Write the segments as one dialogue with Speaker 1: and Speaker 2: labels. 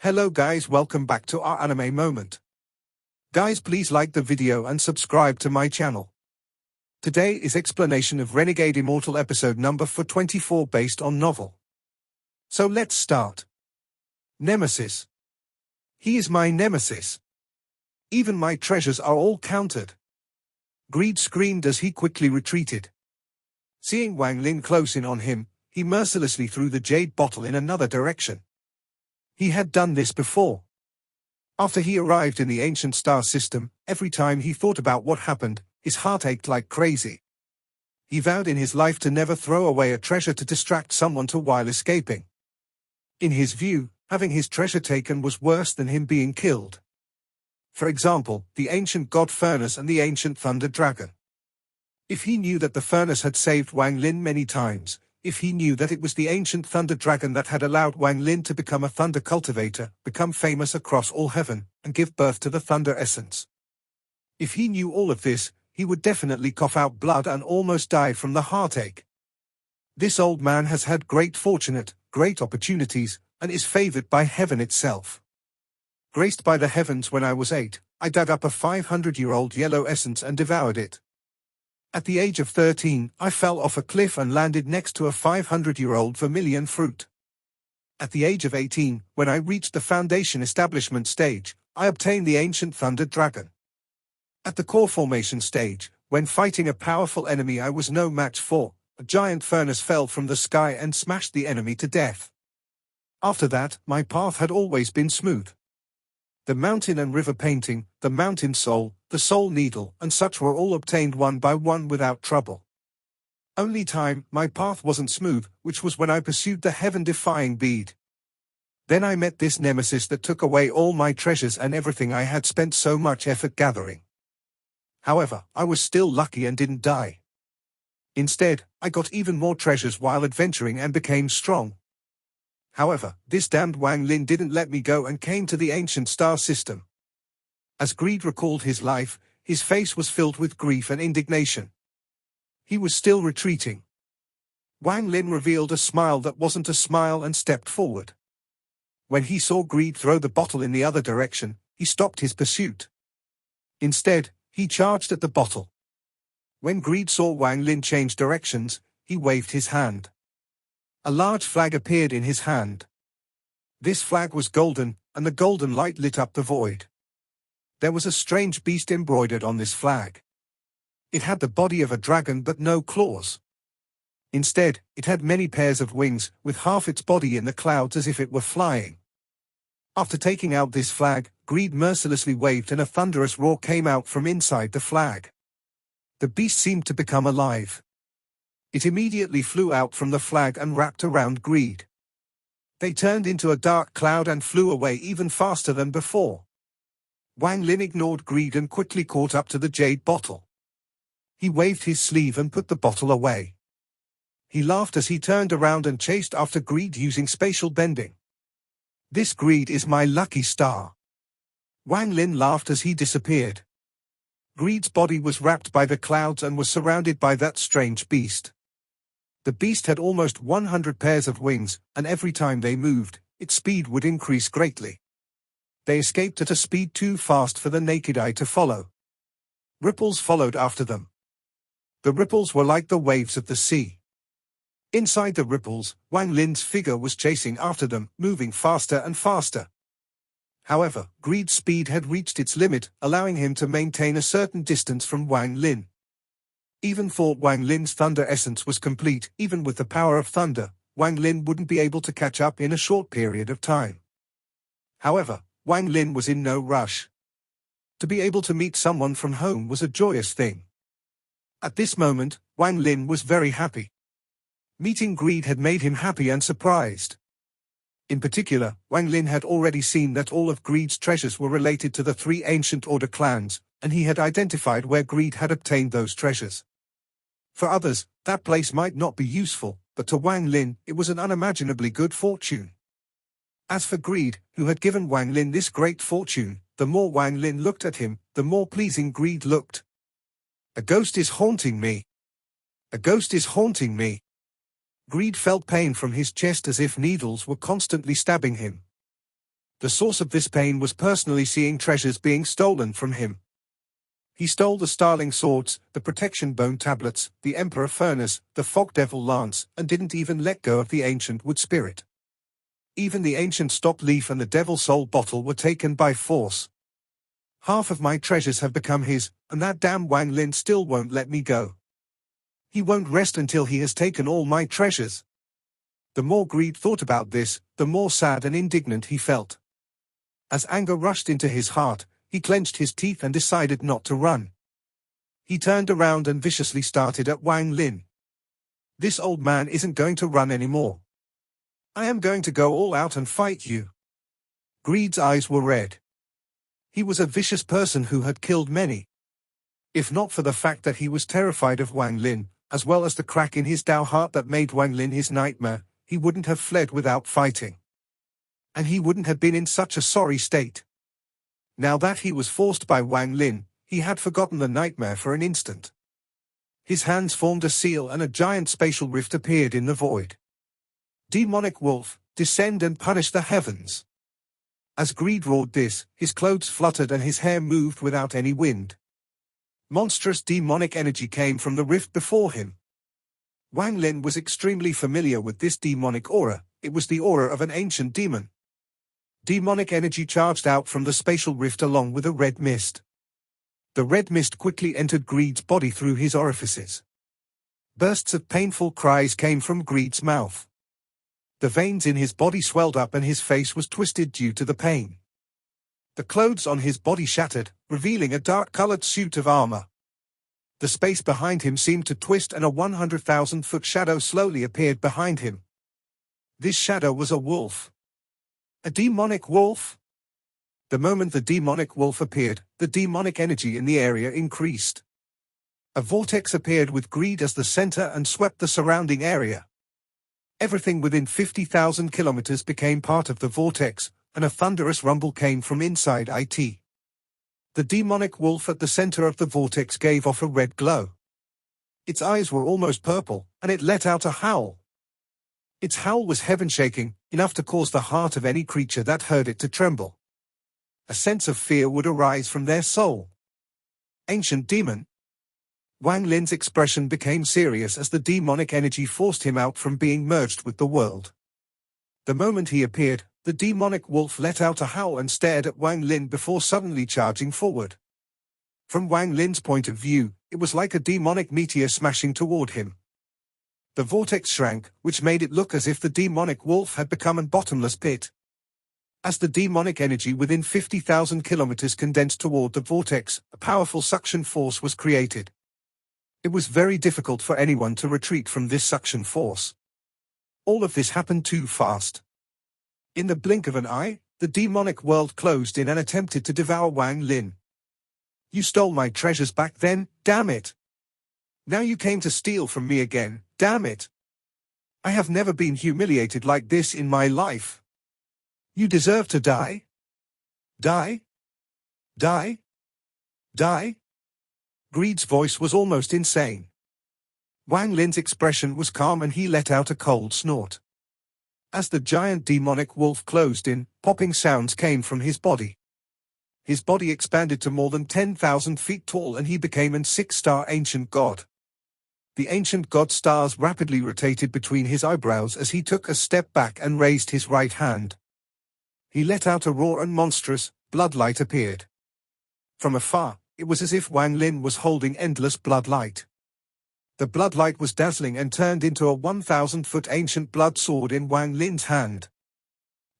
Speaker 1: Hello guys, welcome back to our anime moment. Guys, please like the video and subscribe to my channel. Today is explanation of Renegade Immortal episode number 24 based on novel. So let's start. Nemesis. He is my nemesis. Even my treasures are all counted. Greed screamed as he quickly retreated. Seeing Wang Lin close in on him, he mercilessly threw the jade bottle in another direction. He had done this before. After he arrived in the ancient star system, every time he thought about what happened, his heart ached like crazy. He vowed in his life to never throw away a treasure to distract someone while escaping. In his view, having his treasure taken was worse than him being killed. For example, the ancient god furnace and the ancient thunder dragon. If he knew that the furnace had saved Wang Lin many times, if he knew that it was the ancient thunder dragon that had allowed Wang Lin to become a thunder cultivator, become famous across all heaven, and give birth to the thunder essence. If he knew all of this, he would definitely cough out blood and almost die from the heartache. This old man has had great opportunities, and is favored by heaven itself. Graced by the heavens when I was 8, I dug up a 500-year-old yellow essence and devoured it. At the age of 13, I fell off a cliff and landed next to a 500-year-old vermilion fruit. At the age of 18, when I reached the foundation establishment stage, I obtained the ancient thunder dragon. At the core formation stage, when fighting a powerful enemy I was no match for, a giant furnace fell from the sky and smashed the enemy to death. After that, my path had always been smooth. The mountain and river painting, the mountain soul, the soul needle, and such were all obtained one by one without trouble. Only time my path wasn't smooth, which was when I pursued the heaven-defying bead. Then I met this nemesis that took away all my treasures and everything I had spent so much effort gathering. However, I was still lucky and didn't die. Instead, I got even more treasures while adventuring and became strong. However, this damned Wang Lin didn't let me go and came to the ancient star system. As Greed recalled his life, his face was filled with grief and indignation. He was still retreating. Wang Lin revealed a smile that wasn't a smile and stepped forward. When he saw Greed throw the bottle in the other direction, he stopped his pursuit. Instead, he charged at the bottle. When Greed saw Wang Lin change directions, he waved his hand. A large flag appeared in his hand. This flag was golden, and the golden light lit up the void. There was a strange beast embroidered on this flag. It had the body of a dragon but no claws. Instead, it had many pairs of wings, with half its body in the clouds as if it were flying. After taking out this flag, Greed mercilessly waved and a thunderous roar came out from inside the flag. The beast seemed to become alive. It immediately flew out from the flag and wrapped around Greed. They turned into a dark cloud and flew away even faster than before. Wang Lin ignored Greed and quickly caught up to the jade bottle. He waved his sleeve and put the bottle away. He laughed as he turned around and chased after Greed using spatial bending. This Greed is my lucky star. Wang Lin laughed as he disappeared. Greed's body was wrapped by the clouds and was surrounded by that strange beast. The beast had almost 100 pairs of wings, and every time they moved, its speed would increase greatly. They escaped at a speed too fast for the naked eye to follow. Ripples followed after them. The ripples were like the waves of the sea. Inside the ripples, Wang Lin's figure was chasing after them, moving faster and faster. However, Greed's speed had reached its limit, allowing him to maintain a certain distance from Wang Lin. Even though Wang Lin's thunder essence was complete, even with the power of thunder, Wang Lin wouldn't be able to catch up in a short period of time. However, Wang Lin was in no rush. To be able to meet someone from home was a joyous thing. At this moment, Wang Lin was very happy. Meeting Greed had made him happy and surprised. In particular, Wang Lin had already seen that all of Greed's treasures were related to the 3 ancient order clans, and he had identified where Greed had obtained those treasures. For others, that place might not be useful, but to Wang Lin, it was an unimaginably good fortune. As for Greed, who had given Wang Lin this great fortune, the more Wang Lin looked at him, the more pleasing Greed looked. A ghost is haunting me. A ghost is haunting me. Greed felt pain from his chest as if needles were constantly stabbing him. The source of this pain was personally seeing treasures being stolen from him. He stole the Starling swords, the protection bone tablets, the Emperor furnace, the Fog Devil lance, and didn't even let go of the ancient wood spirit. Even the ancient stop leaf and the Devil Soul bottle were taken by force. Half of my treasures have become his, and that damn Wang Lin still won't let me go. He won't rest until he has taken all my treasures. The more Greed thought about this, the more sad and indignant he felt. As anger rushed into his heart, he clenched his teeth and decided not to run. He turned around and viciously started at Wang Lin. This old man isn't going to run anymore. I am going to go all out and fight you. Greed's eyes were red. He was a vicious person who had killed many. If not for the fact that he was terrified of Wang Lin, as well as the crack in his Dao heart that made Wang Lin his nightmare, he wouldn't have fled without fighting. And he wouldn't have been in such a sorry state. Now that he was forced by Wang Lin, he had forgotten the nightmare for an instant. His hands formed a seal and a giant spatial rift appeared in the void. Demonic wolf, descend and punish the heavens. As Greed roared this, his clothes fluttered and his hair moved without any wind. Monstrous demonic energy came from the rift before him. Wang Lin was extremely familiar with this demonic aura. It was the aura of an ancient demon. Demonic energy charged out from the spatial rift along with a red mist. The red mist quickly entered Greed's body through his orifices. Bursts of painful cries came from Greed's mouth. The veins in his body swelled up and his face was twisted due to the pain. The clothes on his body shattered, revealing a dark-colored suit of armor. The space behind him seemed to twist and a 100,000-foot shadow slowly appeared behind him. This shadow was a wolf. A demonic wolf? The moment the demonic wolf appeared, the demonic energy in the area increased. A vortex appeared with Greed as the center and swept the surrounding area. Everything within 50,000 kilometers became part of the vortex, and a thunderous rumble came from inside it. The demonic wolf at the center of the vortex gave off a red glow. Its eyes were almost purple, and it let out a howl. Its howl was heaven-shaking, enough to cause the heart of any creature that heard it to tremble. A sense of fear would arise from their soul. Ancient demon. Wang Lin's expression became serious as the demonic energy forced him out from being merged with the world. The moment he appeared, the demonic wolf let out a howl and stared at Wang Lin before suddenly charging forward. From Wang Lin's point of view, it was like a demonic meteor smashing toward him. The vortex shrank, which made it look as if the demonic wolf had become a bottomless pit. As the demonic energy within 50,000 kilometers condensed toward the vortex, a powerful suction force was created. It was very difficult for anyone to retreat from this suction force. All of this happened too fast. In the blink of an eye, the demonic world closed in and attempted to devour Wang Lin. You stole my treasures back then, damn it! Now you came to steal from me again, damn it! I have never been humiliated like this in my life. You deserve to die. Die? Die? Die? Greed's voice was almost insane. Wang Lin's expression was calm and he let out a cold snort. As the giant demonic wolf closed in, popping sounds came from his body. His body expanded to more than 10,000 feet tall and he became an 6-star ancient god. The ancient god stars rapidly rotated between his eyebrows as he took a step back and raised his right hand. He let out a roar and monstrous bloodlight appeared. From afar, it was as if Wang Lin was holding endless bloodlight. The bloodlight was dazzling and turned into a 1,000-foot ancient blood sword in Wang Lin's hand.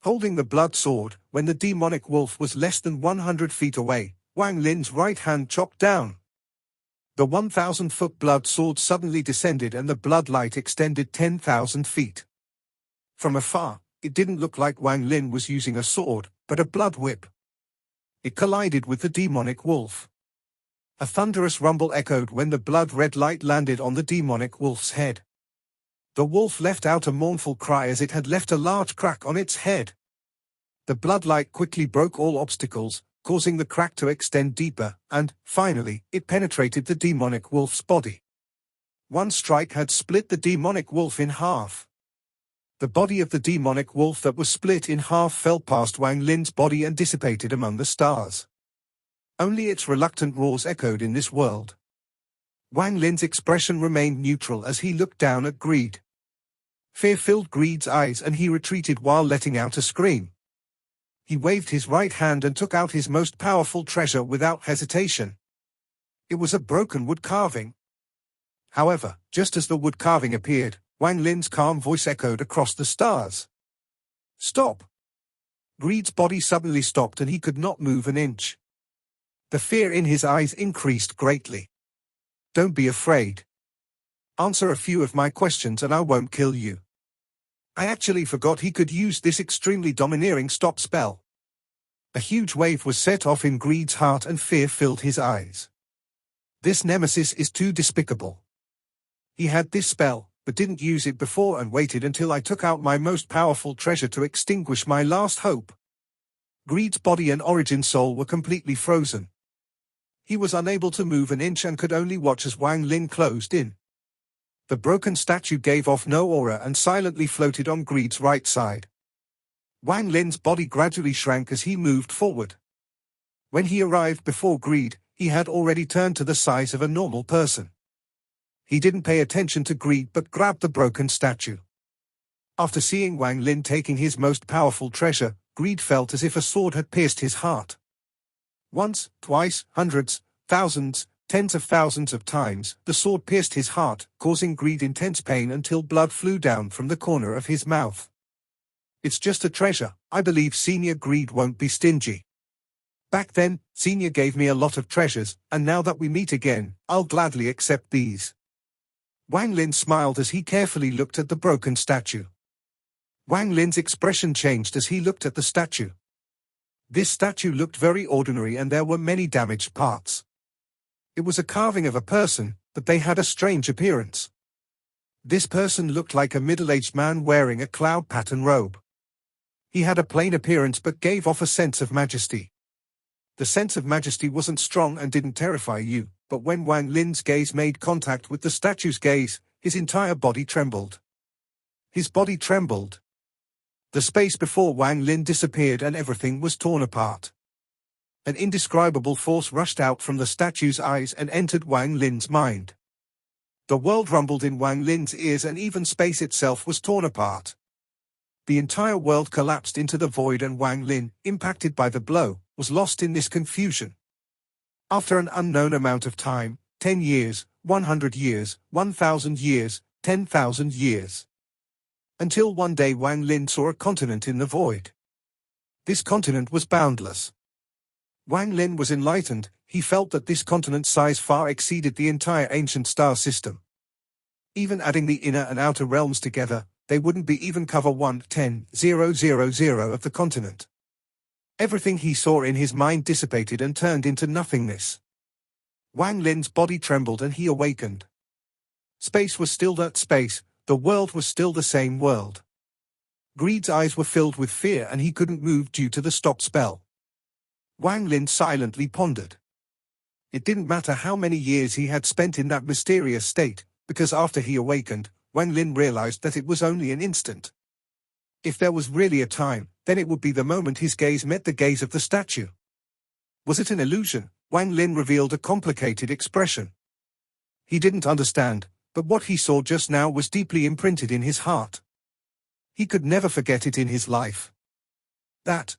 Speaker 1: Holding the blood sword, when the demonic wolf was less than 100 feet away, Wang Lin's right hand chopped down. The 1,000-foot blood sword suddenly descended and the bloodlight extended 10,000 feet. From afar, it didn't look like Wang Lin was using a sword, but a blood whip. It collided with the demonic wolf. A thunderous rumble echoed when the blood-red light landed on the demonic wolf's head. The wolf let out a mournful cry as it had left a large crack on its head. The bloodlight quickly broke all obstacles, causing the crack to extend deeper, and, finally, it penetrated the demonic wolf's body. One strike had split the demonic wolf in half. The body of the demonic wolf that was split in half fell past Wang Lin's body and dissipated among the stars. Only its reluctant roars echoed in this world. Wang Lin's expression remained neutral as he looked down at Greed. Fear filled Greed's eyes and he retreated while letting out a scream. He waved his right hand and took out his most powerful treasure without hesitation. It was a broken wood carving. However, just as the wood carving appeared, Wang Lin's calm voice echoed across the stars. "Stop!" Greed's body suddenly stopped and he could not move an inch. The fear in his eyes increased greatly. "Don't be afraid. Answer a few of my questions and I won't kill you." I actually forgot he could use this extremely domineering stop spell. A huge wave was set off in Greed's heart and fear filled his eyes. This nemesis is too despicable. He had this spell, but didn't use it before and waited until I took out my most powerful treasure to extinguish my last hope. Greed's body and origin soul were completely frozen. He was unable to move an inch and could only watch as Wang Lin closed in. The broken statue gave off no aura and silently floated on Greed's right side. Wang Lin's body gradually shrank as he moved forward. When he arrived before Greed, he had already turned to the size of a normal person. He didn't pay attention to Greed but grabbed the broken statue. After seeing Wang Lin taking his most powerful treasure, Greed felt as if a sword had pierced his heart. Once, twice, hundreds, thousands, tens of thousands of times, the sword pierced his heart, causing Greed intense pain until blood flew down from the corner of his mouth. "It's just a treasure. I believe Senior Greed won't be stingy. Back then, Senior gave me a lot of treasures, and now that we meet again, I'll gladly accept these." Wang Lin smiled as he carefully looked at the broken statue. Wang Lin's expression changed as he looked at the statue. This statue looked very ordinary and there were many damaged parts. It was a carving of a person, but they had a strange appearance. This person looked like a middle-aged man wearing a cloud pattern robe. He had a plain appearance but gave off a sense of majesty. The sense of majesty wasn't strong and didn't terrify you, but when Wang Lin's gaze made contact with the statue's gaze, his entire body trembled. His body trembled. The space before Wang Lin disappeared and everything was torn apart. An indescribable force rushed out from the statue's eyes and entered Wang Lin's mind. The world rumbled in Wang Lin's ears and even space itself was torn apart. The entire world collapsed into the void and Wang Lin, impacted by the blow, was lost in this confusion. After an unknown amount of time, 10 years, 100 years, 1,000 years, 10,000 years. Until one day Wang Lin saw a continent in the void. This continent was boundless. Wang Lin was enlightened. He felt that this continent's size far exceeded the entire ancient star system. Even adding the inner and outer realms together, they wouldn't be even cover 1,10,000 of the continent. Everything he saw in his mind dissipated and turned into nothingness. Wang Lin's body trembled and he awakened. Space was still that space, the world was still the same world. Greed's eyes were filled with fear and he couldn't move due to the stop spell. Wang Lin silently pondered. It didn't matter how many years he had spent in that mysterious state, because after he awakened, Wang Lin realized that it was only an instant. If there was really a time, then it would be the moment his gaze met the gaze of the statue. Was it an illusion? Wang Lin revealed a complicated expression. He didn't understand, but what he saw just now was deeply imprinted in his heart. He could never forget it in his life. That.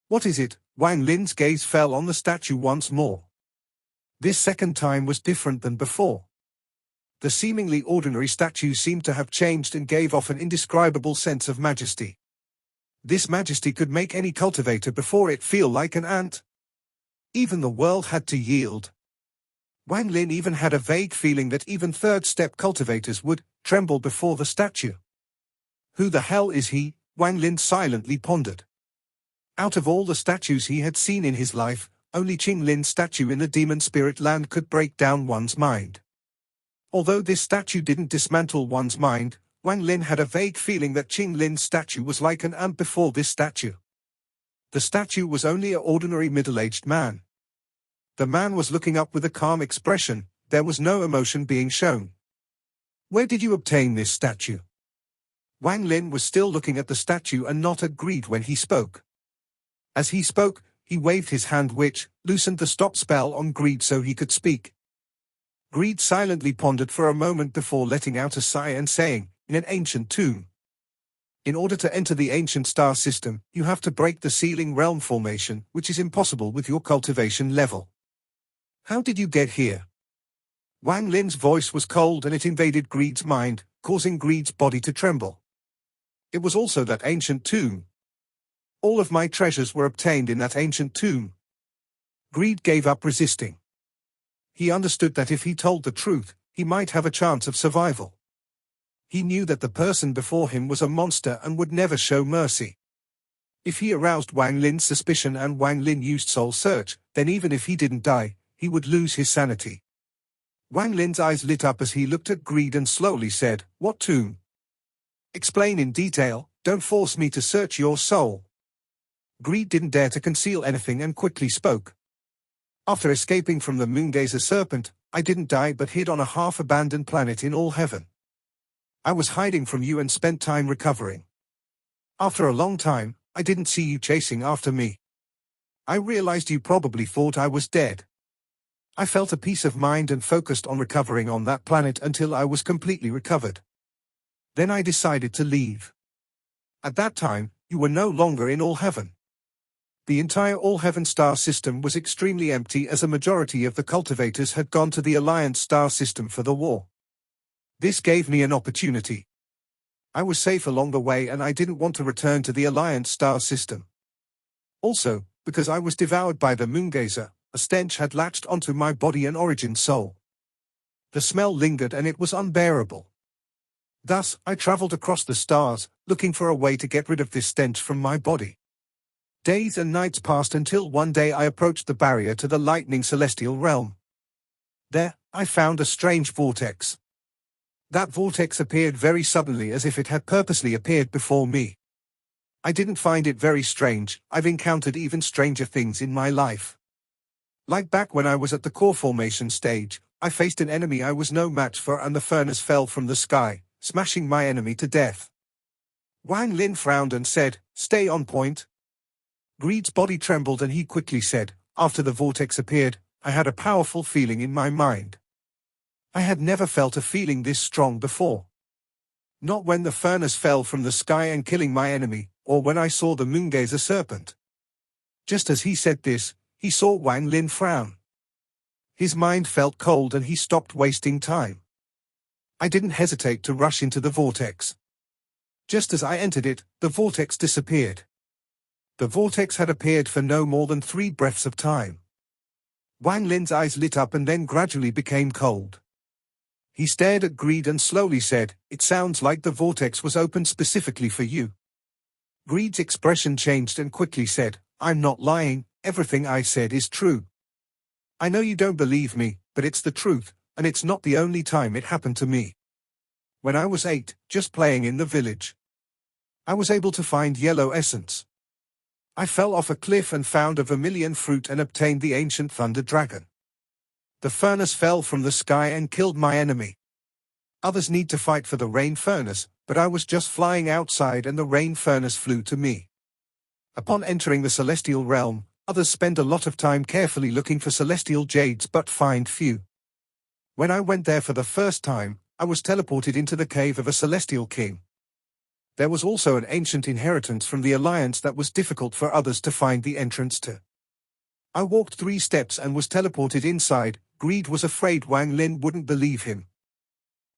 Speaker 1: What is it? Wang Lin's gaze fell on the statue once more. This second time was different than before. The seemingly ordinary statue seemed to have changed and gave off an indescribable sense of majesty. This majesty could make any cultivator before it feel like an ant. Even the world had to yield. Wang Lin even had a vague feeling that even third-step cultivators would tremble before the statue. Who the hell is he? Wang Lin silently pondered. Out of all the statues he had seen in his life, only Qing Lin's statue in the demon spirit land could break down one's mind. Although this statue didn't dismantle one's mind, Wang Lin had a vague feeling that Qing Lin's statue was like an ant before this statue. The statue was only an ordinary middle-aged man. The man was looking up with a calm expression, there was no emotion being shown. Where did you obtain this statue? Wang Lin was still looking at the statue and not at Greed when he spoke. As he spoke, he waved his hand which loosened the stop spell on Greed so he could speak. Greed silently pondered for a moment before letting out a sigh and saying, in an ancient tune, "In order to enter the ancient star system, you have to break the ceiling realm formation, which is impossible with your cultivation level. How did you get here?" Wang Lin's voice was cold and it invaded Greed's mind, causing Greed's body to tremble. It was also that ancient tomb. All of my treasures were obtained in that ancient tomb. Greed gave up resisting. He understood that if he told the truth, he might have a chance of survival. He knew that the person before him was a monster and would never show mercy. If he aroused Wang Lin's suspicion and Wang Lin used soul search, then even if he didn't die, he would lose his sanity. Wang Lin's eyes lit up as he looked at Greed and slowly said, "What tomb? Explain in detail, don't force me to search your soul." Greed didn't dare to conceal anything and quickly spoke. "After escaping from the Moongazer serpent, I didn't die but hid on a half-abandoned planet in all heaven. I was hiding from you and spent time recovering. After a long time, I didn't see you chasing after me. I realized you probably thought I was dead. I felt a peace of mind and focused on recovering on that planet until I was completely recovered. Then I decided to leave. At that time, you were no longer in all heaven. The entire all-heaven star system was extremely empty as a majority of the cultivators had gone to the Alliance star system for the war. This gave me an opportunity. I was safe along the way and I didn't want to return to the Alliance star system. Also, because I was devoured by the Moongazer, a stench had latched onto my body and origin soul. The smell lingered and it was unbearable. Thus, I traveled across the stars, looking for a way to get rid of this stench from my body. Days and nights passed until one day I approached the barrier to the lightning celestial realm. There, I found a strange vortex. That vortex appeared very suddenly as if it had purposely appeared before me. I didn't find it very strange. I've encountered even stranger things in my life. Like back when I was at the core formation stage, I faced an enemy I was no match for and the furnace fell from the sky, smashing my enemy to death. Wang Lin frowned and said, "Stay on point." Greed's body trembled and he quickly said, "After the vortex appeared, I had a powerful feeling in my mind. I had never felt a feeling this strong before. Not when the furnace fell from the sky and killing my enemy, or when I saw the Moongazer serpent." Just as he said this, he saw Wang Lin frown. His mind felt cold and he stopped wasting time. I didn't hesitate to rush into the vortex. Just as I entered it, the vortex disappeared. The vortex had appeared for no more than 3 breaths of time. Wang Lin's eyes lit up and then gradually became cold. He stared at Greed and slowly said, "It sounds like the vortex was opened specifically for you." Greed's expression changed and quickly said, "I'm not lying, everything I said is true. I know you don't believe me, but it's the truth, and it's not the only time it happened to me. When I was 8, just playing in the village, I was able to find yellow essence. I fell off a cliff and found a vermilion fruit and obtained the ancient thunder dragon. The furnace fell from the sky and killed my enemy. Others need to fight for the rain furnace, but I was just flying outside and the rain furnace flew to me. Upon entering the celestial realm, others spend a lot of time carefully looking for celestial jades but find few. When I went there for the first time, I was teleported into the cave of a celestial king. There was also an ancient inheritance from the Alliance that was difficult for others to find the entrance to. I walked 3 steps and was teleported inside. Greed was afraid Wang Lin wouldn't believe him.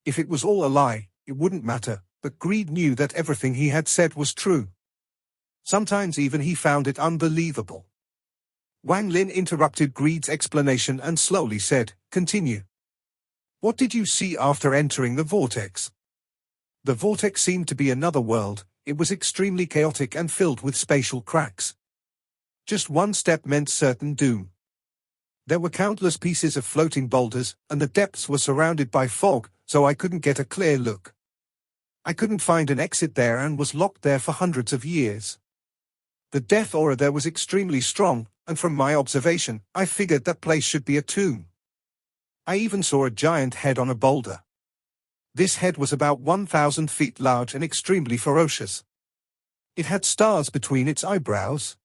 Speaker 1: If it was all a lie, it wouldn't matter, but Greed knew that everything he had said was true. Sometimes even he found it unbelievable. Wang Lin interrupted Greed's explanation and slowly said, "Continue. What did you see after entering the vortex?" The vortex seemed to be another world. It was extremely chaotic and filled with spatial cracks. Just one step meant certain doom. There were countless pieces of floating boulders, and the depths were surrounded by fog, so I couldn't get a clear look. I couldn't find an exit there and was locked there for hundreds of years. The death aura there was extremely strong, and from my observation, I figured that place should be a tomb. I even saw a giant head on a boulder. This head was about 1,000 feet large and extremely ferocious. It had stars between its eyebrows.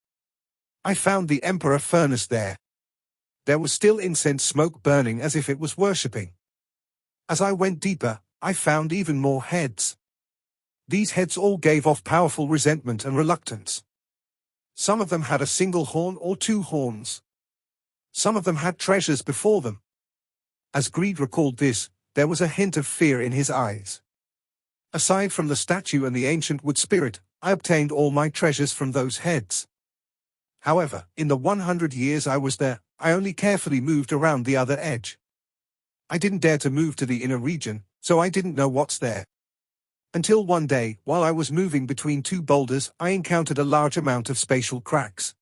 Speaker 1: I found the emperor furnace there. There was still incense smoke burning as if it was worshipping. As I went deeper, I found even more heads. These heads all gave off powerful resentment and reluctance. Some of them had a single horn or 2 horns. Some of them had treasures before them. As Greed recalled this, there was a hint of fear in his eyes. Aside from the statue and the ancient wood spirit, I obtained all my treasures from those heads. However, in the 100 years I was there, I only carefully moved around the other edge. I didn't dare to move to the inner region, so I didn't know what's there. Until one day, while I was moving between 2 boulders, I encountered a large amount of spatial cracks.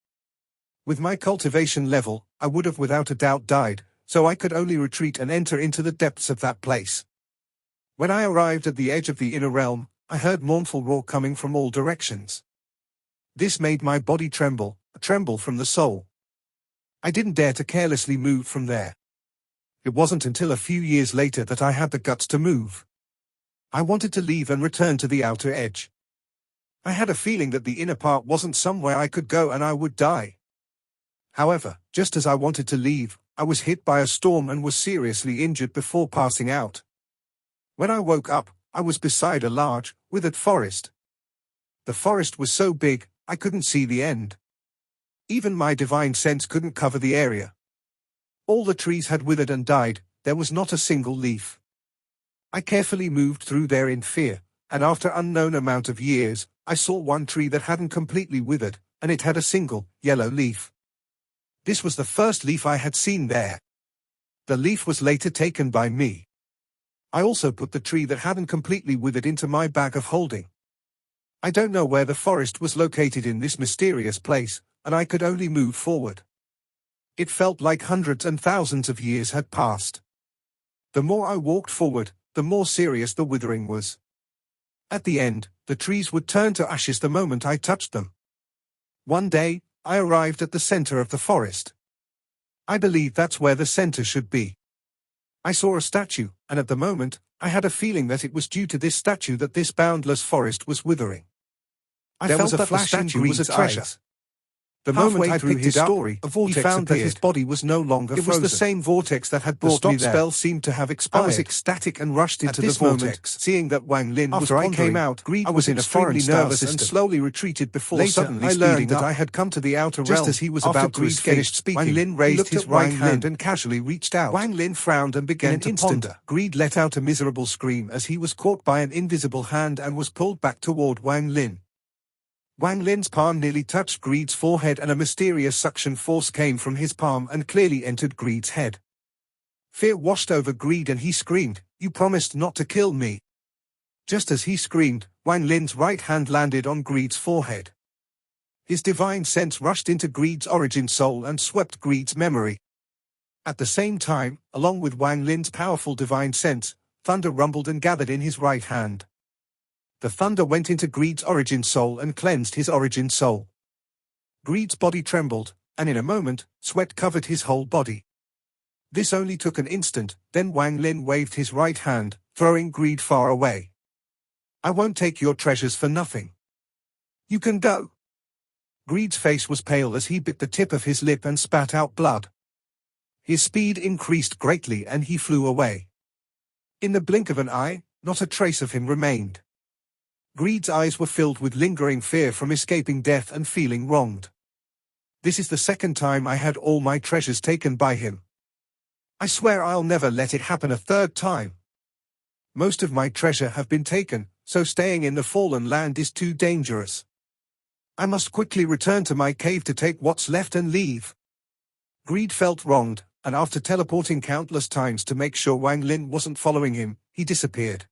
Speaker 1: With my cultivation level, I would have without a doubt died, so I could only retreat and enter into the depths of that place. When I arrived at the edge of the inner realm, I heard mournful roar coming from all directions. This made my body tremble, a tremble from the soul. I didn't dare to carelessly move from there. It wasn't until a few years later that I had the guts to move. I wanted to leave and return to the outer edge. I had a feeling that the inner part wasn't somewhere I could go and I would die. However, just as I wanted to leave, I was hit by a storm and was seriously injured before passing out. When I woke up, I was beside a large, withered forest. The forest was so big, I couldn't see the end. Even my divine sense couldn't cover the area. All the trees had withered and died, there was not a single leaf. I carefully moved through there in fear, and after unknown amount of years, I saw one tree that hadn't completely withered, and it had a single, yellow leaf. This was the first leaf I had seen there. The leaf was later taken by me. I also put the tree that hadn't completely withered into my bag of holding. I don't know where the forest was located in this mysterious place, and I could only move forward. It felt like hundreds and thousands of years had passed. The more I walked forward, the more serious the withering was. At the end, the trees would turn to ashes the moment I touched them. One day, I arrived at the center of the forest. I believe that's where the center should be. I saw a statue, and at the moment, I had a feeling that it was due to this statue that this boundless forest was withering.
Speaker 2: There was a flash in Greed's eyes.
Speaker 1: The moment I picked his story, he found that his body was no longer frozen. It was the same vortex that had brought me there. The stop spell seemed to have expired. I was ecstatic and rushed into the vortex, seeing that Wang Lin was pondering. After I came out, I was in a foreign nervous and slowly retreated before suddenly I learned that I had come to the outer realm. Just as he was about to escape, Wang Lin raised his right hand and casually reached out. Wang Lin frowned and began to ponder. Greed let out a miserable scream as he was caught by an invisible hand and was pulled back toward Wang Lin. Wang Lin's palm nearly touched Greed's forehead and a mysterious suction force came from his palm and clearly entered Greed's head. Fear washed over Greed and he screamed, "You promised not to kill me." Just as he screamed, Wang Lin's right hand landed on Greed's forehead. His divine sense rushed into Greed's origin soul and swept Greed's memory. At the same time, along with Wang Lin's powerful divine sense, thunder rumbled and gathered in his right hand. The thunder went into Greed's origin soul and cleansed his origin soul. Greed's body trembled, and in a moment, sweat covered his whole body. This only took an instant, then Wang Lin waved his right hand, throwing Greed far away. "I won't take your treasures for nothing. You can go." Greed's face was pale as he bit the tip of his lip and spat out blood. His speed increased greatly and he flew away. In the blink of an eye, not a trace of him remained. Greed's eyes were filled with lingering fear from escaping death and feeling wronged. This is the second time I had all my treasures taken by him. I swear I'll never let it happen a third time. Most of my treasure have been taken, so staying in the fallen land is too dangerous. I must quickly return to my cave to take what's left and leave. Greed felt wronged, and after teleporting countless times to make sure Wang Lin wasn't following him, he disappeared.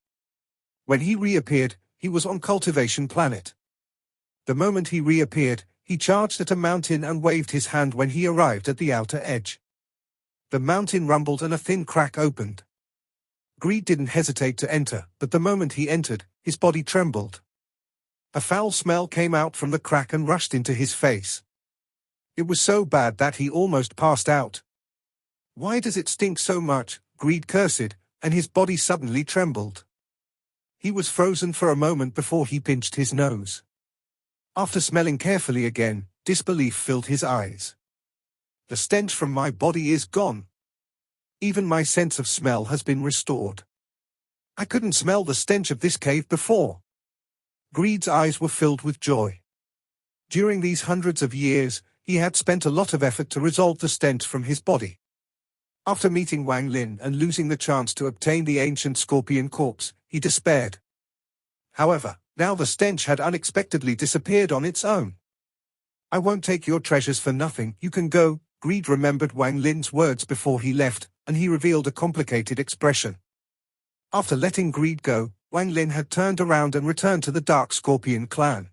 Speaker 1: When he reappeared, he was on Cultivation Planet. The moment he reappeared, he charged at a mountain and waved his hand when he arrived at the outer edge. The mountain rumbled and a thin crack opened. Greed didn't hesitate to enter, but the moment he entered, his body trembled. A foul smell came out from the crack and rushed into his face. It was so bad that he almost passed out. "Why does it stink so much?" Greed cursed, and his body suddenly trembled. He was frozen for a moment before he pinched his nose. After smelling carefully again, disbelief filled his eyes. The stench from my body is gone. Even my sense of smell has been restored. I couldn't smell the stench of this cave before. Greed's eyes were filled with joy. During these hundreds of years, he had spent a lot of effort to resolve the stench from his body. After meeting Wang Lin and losing the chance to obtain the ancient scorpion corpse, he despaired. However, now the stench had unexpectedly disappeared on its own. I won't take your treasures for nothing, you can go. Greed remembered Wang Lin's words before he left, and he revealed a complicated expression. After letting Greed go, Wang Lin had turned around and returned to the Dark Scorpion clan.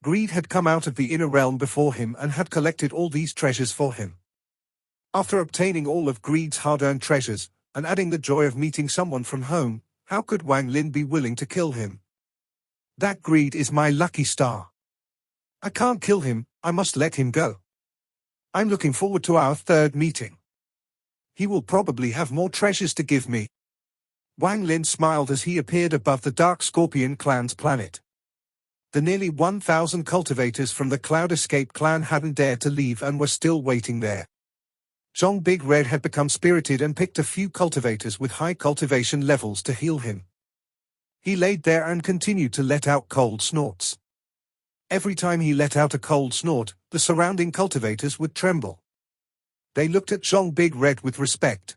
Speaker 1: Greed had come out of the inner realm before him and had collected all these treasures for him. After obtaining all of Greed's hard-earned treasures, and adding the joy of meeting someone from home, how could Wang Lin be willing to kill him? That Greed is my lucky star. I can't kill him, I must let him go. I'm looking forward to our third meeting. He will probably have more treasures to give me. Wang Lin smiled as he appeared above the Dark Scorpion clan's planet. The nearly 1,000 cultivators from the Cloud Escape clan hadn't dared to leave and were still waiting there. Zhong Big Red had become spirited and picked a few cultivators with high cultivation levels to heal him. He laid there and continued to let out cold snorts. Every time he let out a cold snort, the surrounding cultivators would tremble. They looked at Zhong Big Red with respect.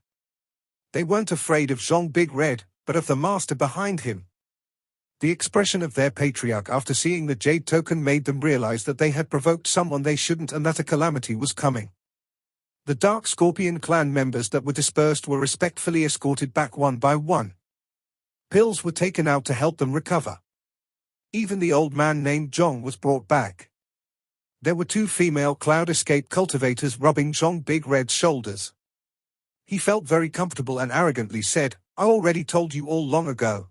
Speaker 1: They weren't afraid of Zhong Big Red, but of the master behind him. The expression of their patriarch after seeing the jade token made them realize that they had provoked someone they shouldn't and that a calamity was coming. The Dark Scorpion clan members that were dispersed were respectfully escorted back one by one. Pills were taken out to help them recover. Even the old man named Zhong was brought back. There were 2 female Cloud Escape cultivators rubbing Zhong Big Red's shoulders. He felt very comfortable and arrogantly said, I already told you all long ago.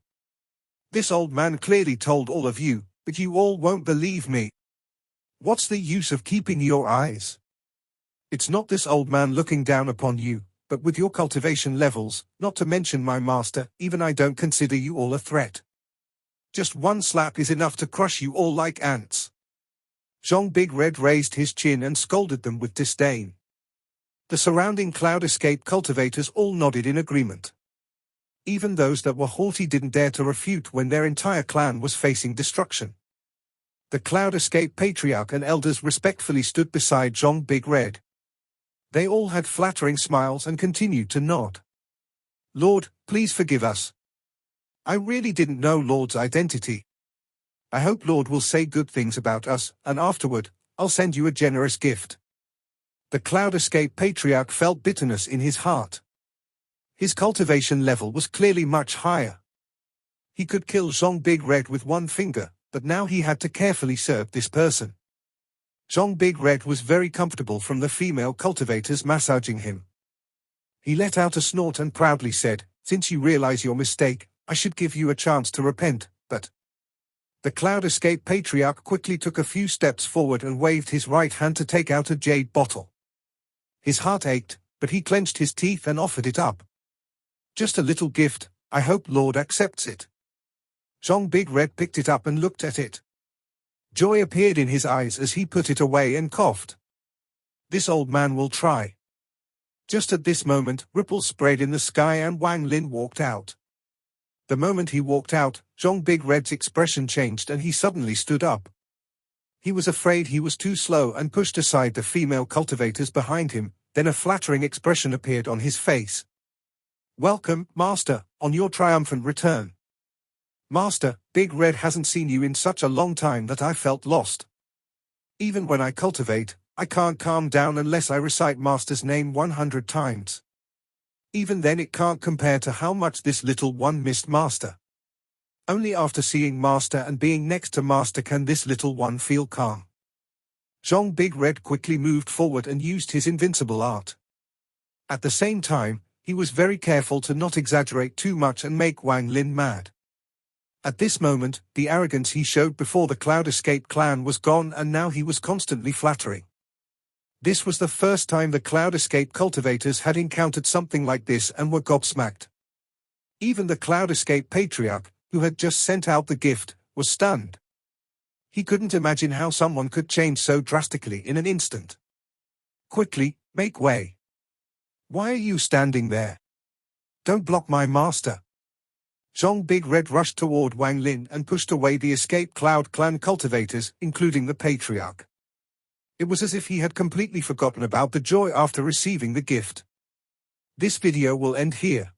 Speaker 1: This old man clearly told all of you, but you all won't believe me. What's the use of keeping your eyes? It's not this old man looking down upon you, but with your cultivation levels, not to mention my master, even I don't consider you all a threat. Just one slap is enough to crush you all like ants. Zhong Big Red raised his chin and scolded them with disdain. The surrounding Cloud Escape cultivators all nodded in agreement. Even those that were haughty didn't dare to refute when their entire clan was facing destruction. The Cloud Escape patriarch and elders respectfully stood beside Zhong Big Red. They all had flattering smiles and continued to nod. Lord, please forgive us. I really didn't know Lord's identity. I hope Lord will say good things about us, and afterward, I'll send you a generous gift. The Cloud Escape patriarch felt bitterness in his heart. His cultivation level was clearly much higher. He could kill Zhong Big Red with one finger, but now he had to carefully serve this person. Zhong Big Red was very comfortable from the female cultivators massaging him. He let out a snort and proudly said, since you realize your mistake, I should give you a chance to repent, but... The Cloud Escape patriarch quickly took a few steps forward and waved his right hand to take out a jade bottle. His heart ached, but he clenched his teeth and offered it up. Just a little gift, I hope Lord accepts it. Zhong Big Red picked it up and looked at it. Joy appeared in his eyes as he put it away and coughed. This old man will try. Just at this moment, ripples spread in the sky and Wang Lin walked out. The moment he walked out, Zhong Big Red's expression changed and he suddenly stood up. He was afraid he was too slow and pushed aside the female cultivators behind him, then a flattering expression appeared on his face. Welcome, Master, on your triumphant return. Master, Big Red hasn't seen you in such a long time that I felt lost. Even when I cultivate, I can't calm down unless I recite Master's name 100 times. Even then it can't compare to how much this little one missed Master. Only after seeing Master and being next to Master can this little one feel calm. Zhong Big Red quickly moved forward and used his invincible art. At the same time, he was very careful to not exaggerate too much and make Wang Lin mad. At this moment, the arrogance he showed before the Cloud Escape clan was gone and now he was constantly flattering. This was the first time the Cloud Escape cultivators had encountered something like this and were gobsmacked. Even the Cloud Escape patriarch, who had just sent out the gift, was stunned. He couldn't imagine how someone could change so drastically in an instant. Quickly, make way. Why are you standing there? Don't block my master. Zhong Big Red rushed toward Wang Lin and pushed away the escaped Cloud Clan cultivators, including the patriarch. It was as if he had completely forgotten about the joy after receiving the gift. This video will end here.